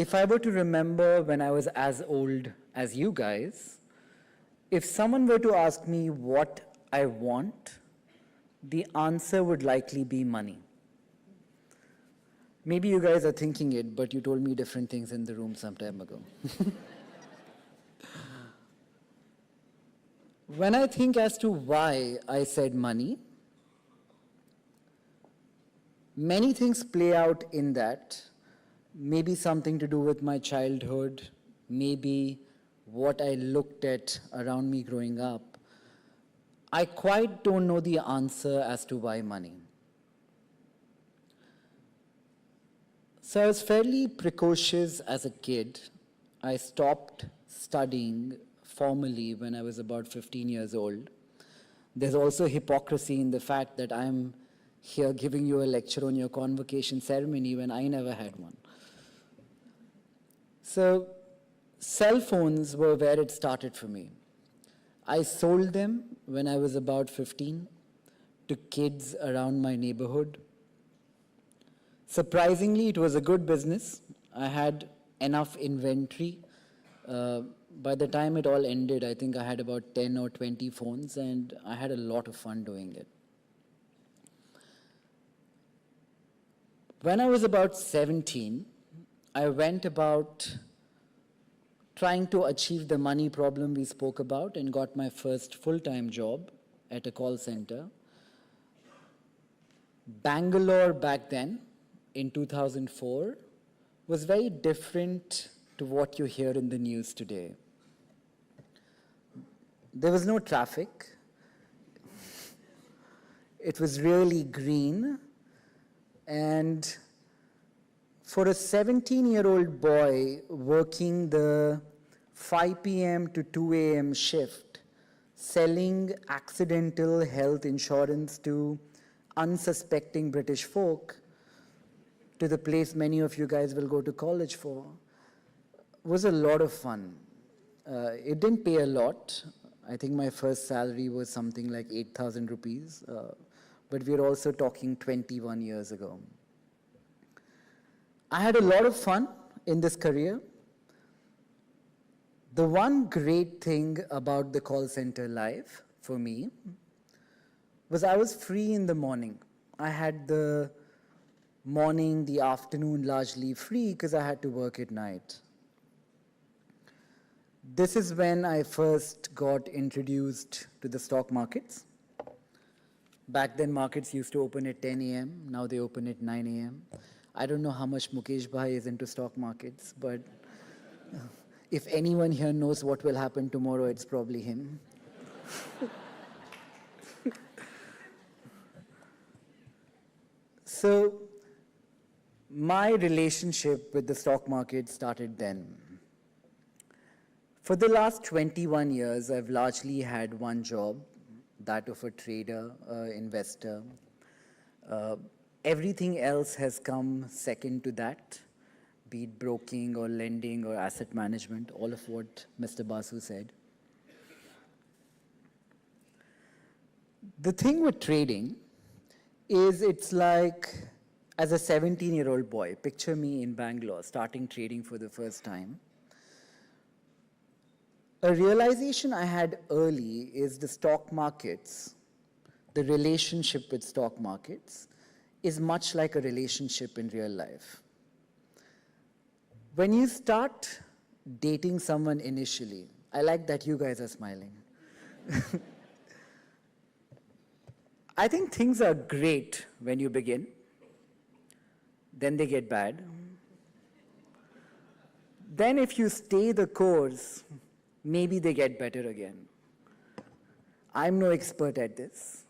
If I were to remember when I was as old as you guys, if someone were to ask me what I want, the answer would likely be money. Maybe you guys are thinking it, but you told me different things in the room some time ago. When I think as to why I said money, many things play out in that. Maybe something to do with my childhood, maybe what I looked at around me growing up. I quite don't know the answer as to why money. So I was fairly precocious as a kid. I stopped studying formally when I was about 15 years old. There's also hypocrisy in the fact that I'm here giving you a lecture on your convocation ceremony when I never had one. So cell phones were where it started for me. I sold them when I was about 15 to kids around my neighborhood. Surprisingly, it was a good business. I had enough inventory. By the time it all ended, I think I had about 10 or 20 phones, and I had a lot of fun doing it. When I was about 17, I went about trying to achieve the money problem we spoke about and got my first full-time job at a call center. Bangalore back then, in 2004, was very different to what you hear in the news today. There was no traffic. It was really green. And for a 17-year-old boy working the 5 p.m. to 2 a.m. shift, selling accidental health insurance to unsuspecting British folk, to the place many of you guys will go to college for, was a lot of fun. It didn't pay a lot. I think my first salary was something like 8,000 rupees, but we're also talking 21 years ago. I had a lot of fun in this career. The one great thing about the call center life for me was I was free in the morning. I had the morning, the afternoon largely free because I had to work at night. This is when I first got introduced to the stock markets. Back then, markets used to open at 10 a.m. Now they open at 9 a.m. I don't know how much Mukesh Bhai is into stock markets, but if anyone here knows what will happen tomorrow, it's probably him. So my relationship with the stock market started then. For the last 21 years, I've largely had one job, that of a trader, investor. Everything else has come second to that, be it broking or lending or asset management, all of what Mr. Basu said. The thing with trading is it's like, as a 17-year-old boy, picture me in Bangalore starting trading for the first time. A realization I had early is the stock markets, the relationship with stock markets, is much like a relationship in real life. When you start dating someone initially, I like that you guys are smiling. I think things are great when you begin, then they get bad. Then if you stay the course, maybe they get better again. I'm no expert at this.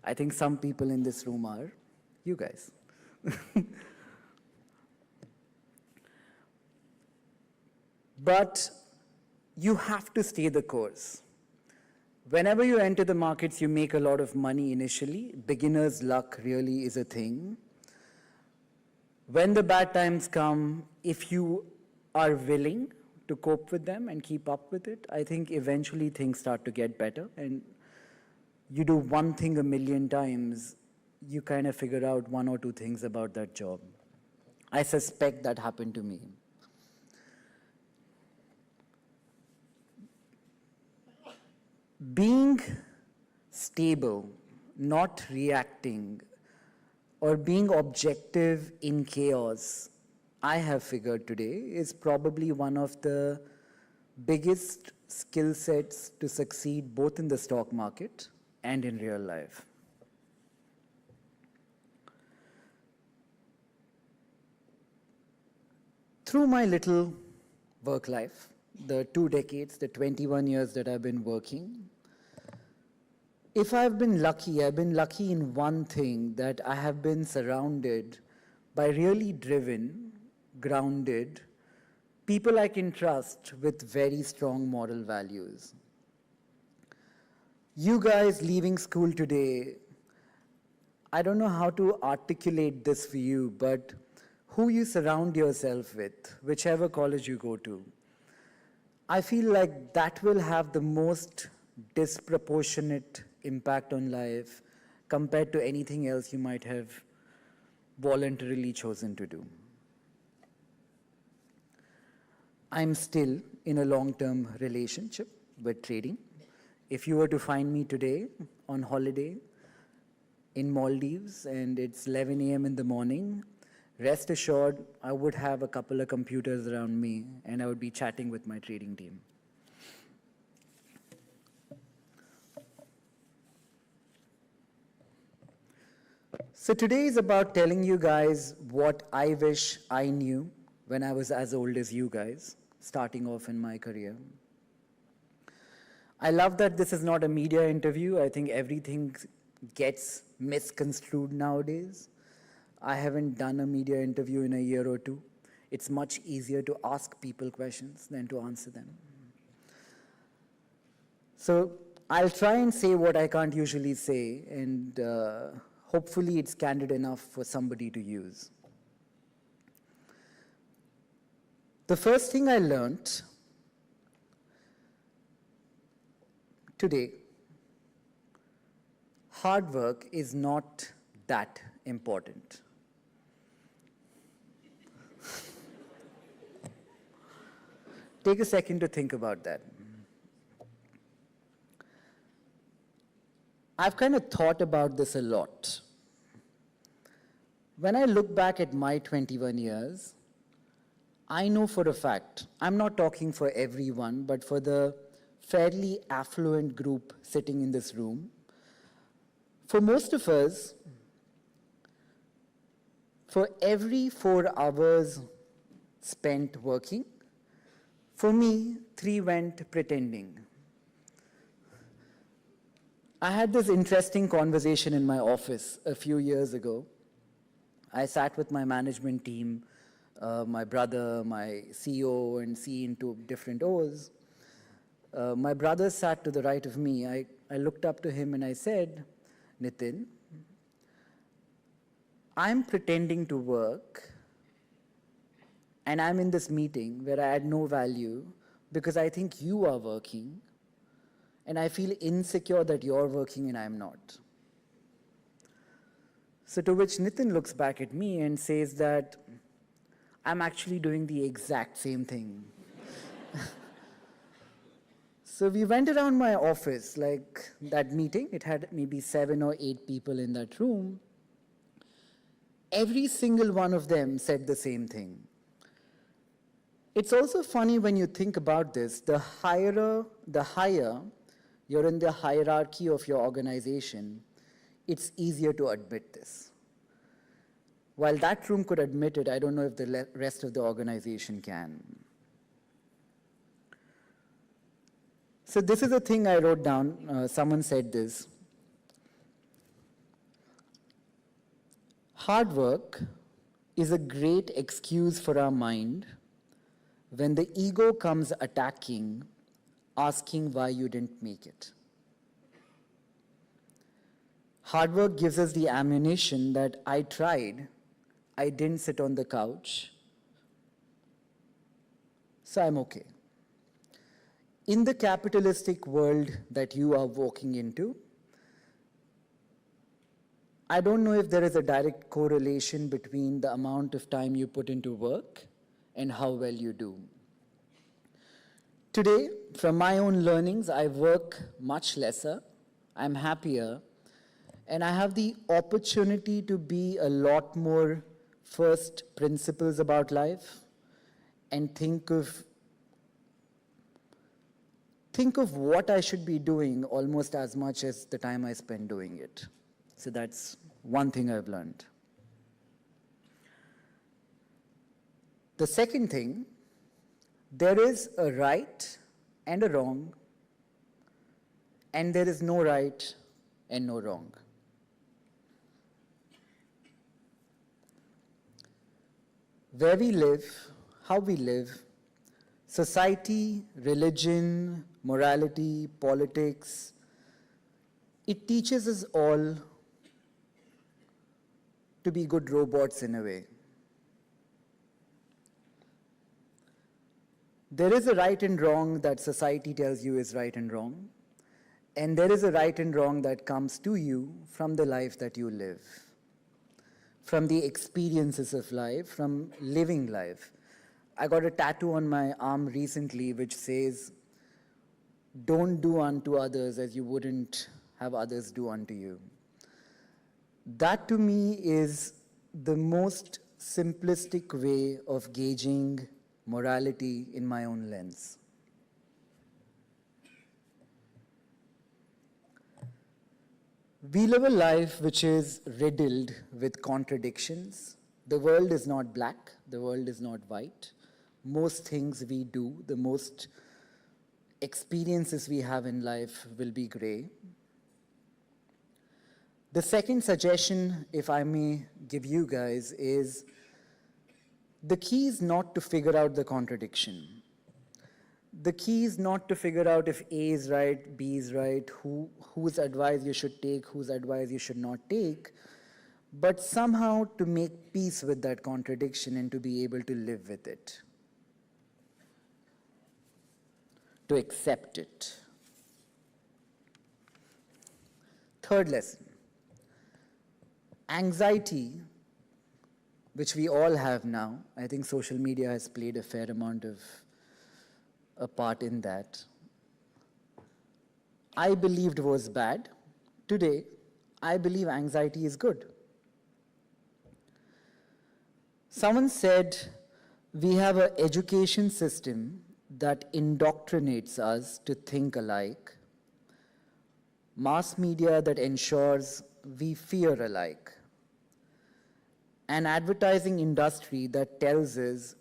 I think some people in this room are. You guys. But you have to stay the course. Whenever you enter the markets, you make a lot of money initially. Beginner's luck really is a thing. When the bad times come, if you are willing to cope with them and keep up with it, I think eventually things start to get better. And you do one thing a million times, you kind of figure out one or two things about that job. I suspect that happened to me. Being stable, not reacting, or being objective in chaos, I have figured today, is probably one of the biggest skill sets to succeed both in the stock market and in real life. Through my little work life, the 2 decades, the 21 years that I've been working, if I've been lucky in one thing, that I have been surrounded by really driven, grounded people I can trust with very strong moral values. You guys leaving school today, I don't know how to articulate this for you, but who you surround yourself with, whichever college you go to, I feel like that will have the most disproportionate impact on life compared to anything else you might have voluntarily chosen to do. I'm still in a long-term relationship with trading. If you were to find me today on holiday in Maldives and it's 11 a.m. in the morning, rest assured I would have a couple of computers around me and I would be chatting with my trading team. So today is about telling you guys what I wish I knew when I was as old as you guys, starting off in my career. I love that this is not a media interview. I think everything gets misconstrued nowadays. I haven't done a media interview in a year or two. It's much easier to ask people questions than to answer them. So I'll try and say what I can't usually say, and hopefully it's candid enough for somebody to use. The first thing I learned today, hard work is not that important. Take a second to think about that. I've kind of thought about this a lot. When I look back at my 21 years, I know for a fact, I'm not talking for everyone, but for the fairly affluent group sitting in this room, for most of us, for every 4 hours spent working, for me, 3 went pretending. I had this interesting conversation in my office a few years ago. I sat with my management team, my brother, my CEO, and C into different O's. My brother sat to the right of me. I looked up to him and I said, Nitin, I'm pretending to work, and I'm in this meeting where I add no value because I think you are working, and I feel insecure that you're working and I'm not. So to which Nitin looks back at me and says that I'm actually doing the exact same thing. So we went around my office, like that meeting, it had maybe 7 or 8 people in that room. Every single one of them said the same thing. It's also funny when you think about this, the higher you're in the hierarchy of your organization, it's easier to admit this. While that room could admit it, I don't know if the rest of the organization can. So this is a thing I wrote down. Someone said this. Hard work is a great excuse for our mind when the ego comes attacking, asking why you didn't make it. Hard work gives us the ammunition that I tried, I didn't sit on the couch, so I'm okay. In the capitalistic world that you are walking into, I don't know if there is a direct correlation between the amount of time you put into work and how well you do. Today, from my own learnings, I work much lesser, I'm happier, and I have the opportunity to be a lot more first principles about life and think of what I should be doing almost as much as the time I spend doing it. So that's one thing I've learned. The second thing, there is a right and a wrong, and there is no right and no wrong. Where we live, how we live, society, religion, morality, politics, it teaches us all to be good robots in a way. There is a right and wrong that society tells you is right and wrong, and there is a right and wrong that comes to you from the life that you live, from the experiences of life, from living life. I got a tattoo on my arm recently which says, "Don't do unto others as you wouldn't have others do unto you." That to me is the most simplistic way of gauging morality in my own lens. We live a life which is riddled with contradictions. The world is not black, the world is not white. Most things we do, the most experiences we have in life will be gray. The second suggestion, if I may give you guys, is the key is not to figure out the contradiction. The key is not to figure out if A is right, B is right, whose advice you should take, whose advice you should not take, but somehow to make peace with that contradiction and to be able to live with it, to accept it. Third lesson, anxiety, which we all have now. I think social media has played a fair amount of a part in that. I believed was bad. Today, I believe anxiety is good. Someone said we have an education system that indoctrinates us to think alike, mass media that ensures we fear alike, an advertising industry that tells us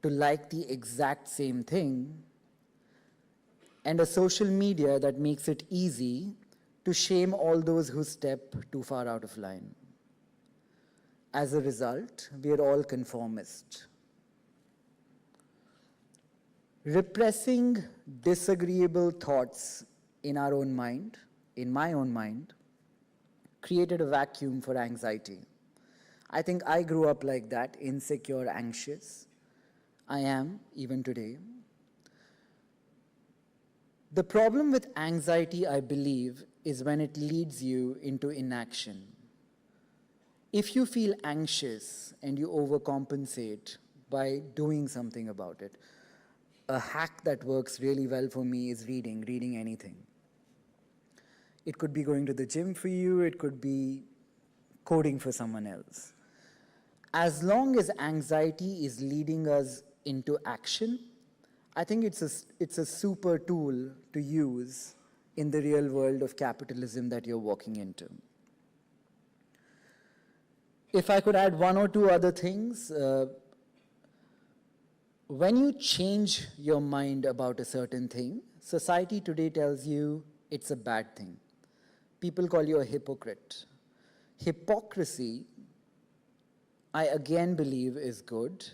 to like the exact same thing, and a social media that makes it easy to shame all those who step too far out of line. As a result, we are all conformist. Repressing disagreeable thoughts in our own mind, in my own mind, created a vacuum for anxiety. I think I grew up like that, insecure, anxious. I am, even today. The problem with anxiety, I believe, is when it leads you into inaction. If you feel anxious and you overcompensate by doing something about it, a hack that works really well for me is reading anything. It could be going to the gym for you, it could be coding for someone else. As long as anxiety is leading us into action, I think it's a super tool to use in the real world of capitalism that you're walking into. If I could add one or two other things, when you change your mind about a certain thing, society today tells you it's a bad thing. People call you a hypocrite. Hypocrisy, I again believe, is good.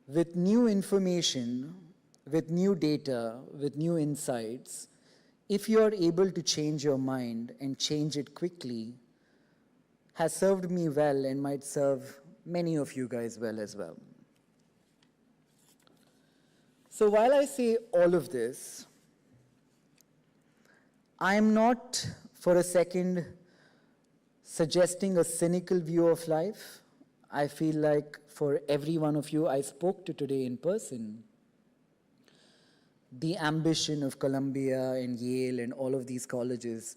With new information, with new data, with new insights, if you're able to change your mind and change it quickly, has served me well and might serve many of you guys well as well. So while I say all of this, I'm not for a second suggesting a cynical view of life. I feel like for every one of you I spoke to today in person, the ambition of Columbia and Yale and all of these colleges,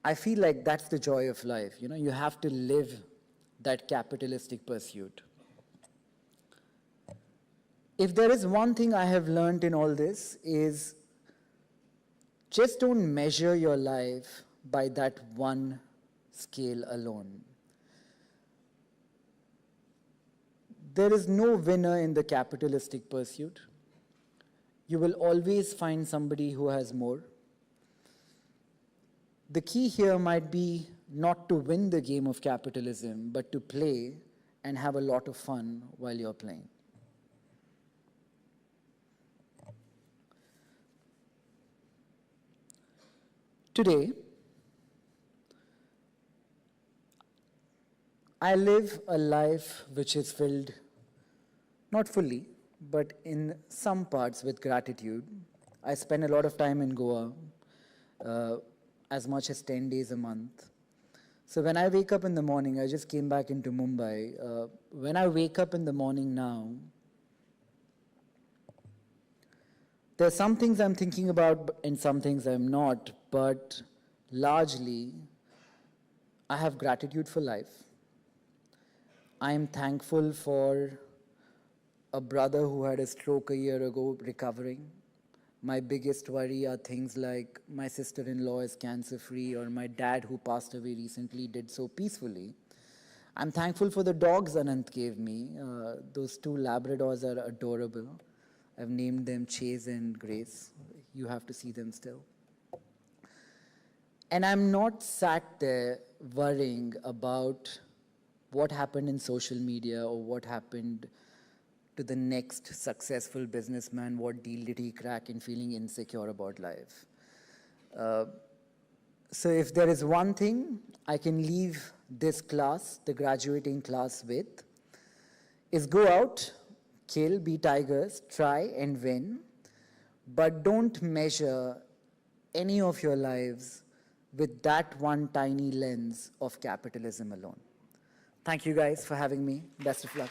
I feel like that's the joy of life. You know, you have to live that capitalistic pursuit. If there is one thing I have learned in all this is just don't measure your life by that one scale alone. There is no winner in the capitalistic pursuit. You will always find somebody who has more. The key here might be not to win the game of capitalism, but to play and have a lot of fun while you're playing. Today, I live a life which is filled, not fully, but in some parts with gratitude. I spend a lot of time in Goa, as much as 10 days a month. So when I wake up in the morning, I just came back into Mumbai. When I wake up in the morning now, there are some things I'm thinking about and some things I'm not, but largely, I have gratitude for life. I am thankful for a brother who had a stroke a year ago recovering. My biggest worry are things like my sister-in-law is cancer-free or my dad who passed away recently did so peacefully. I'm thankful for the dogs Anant gave me. Those two Labradors are adorable. I've named them Chase and Grace. You have to see them still. And I'm not sat there worrying about what happened in social media or what happened to the next successful businessman, what deal did he crack, and feeling insecure about life. So if there is one thing I can leave this class, the graduating class with, is go out, kill, be tigers, try and win, but don't measure any of your lives with that one tiny lens of capitalism alone. Thank you guys for having me. Best of luck.